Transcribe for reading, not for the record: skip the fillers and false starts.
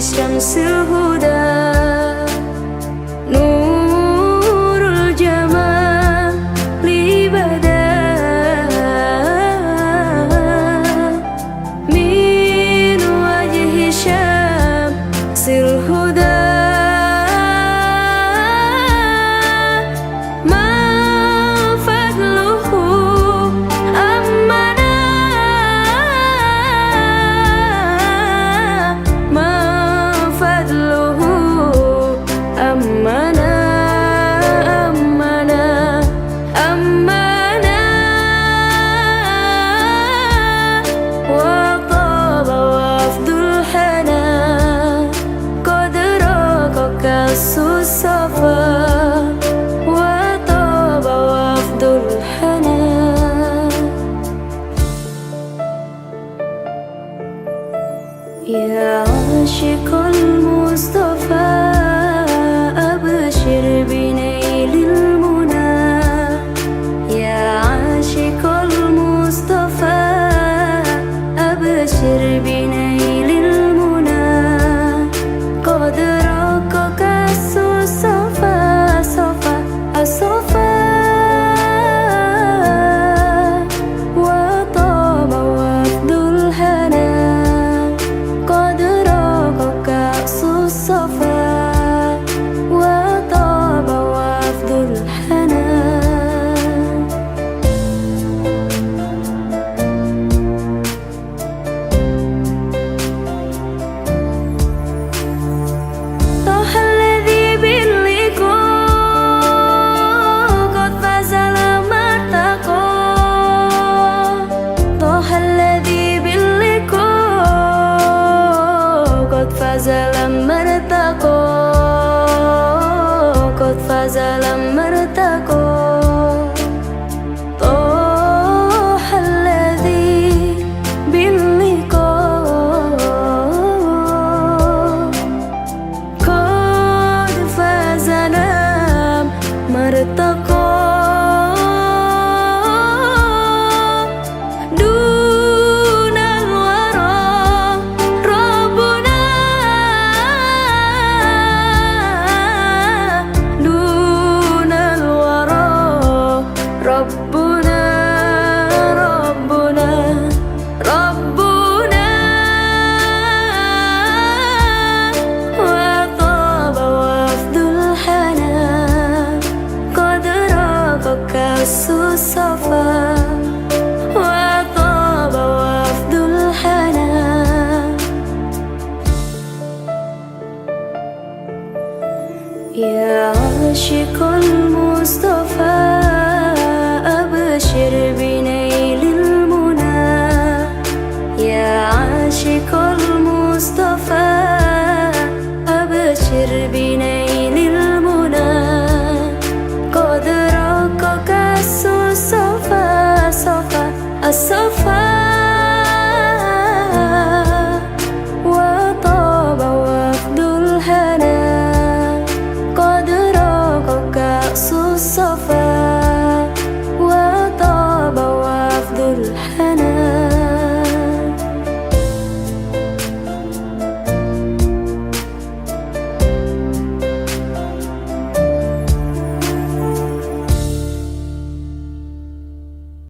شمس الهدى نور الجمال بدا من وجه شمس الهدى يا عاشق المصطفى أبشر بنيل المنى يا عاشق المصطفى أبشر بنيل المنى قد رقك الصفا صفا الصفا وطاب وفد الهنا الصفا وطاب وفد الحنان طه الذي باللقاء قد فاز لما ارتقى طه الذي باللقاء قد فاز لما ارتقى قد فاز لما ارتقى طه الذي باللقاء قد فاز لما ارتقى الصفا وطاب وفد الحنان يا عاشق المصطفى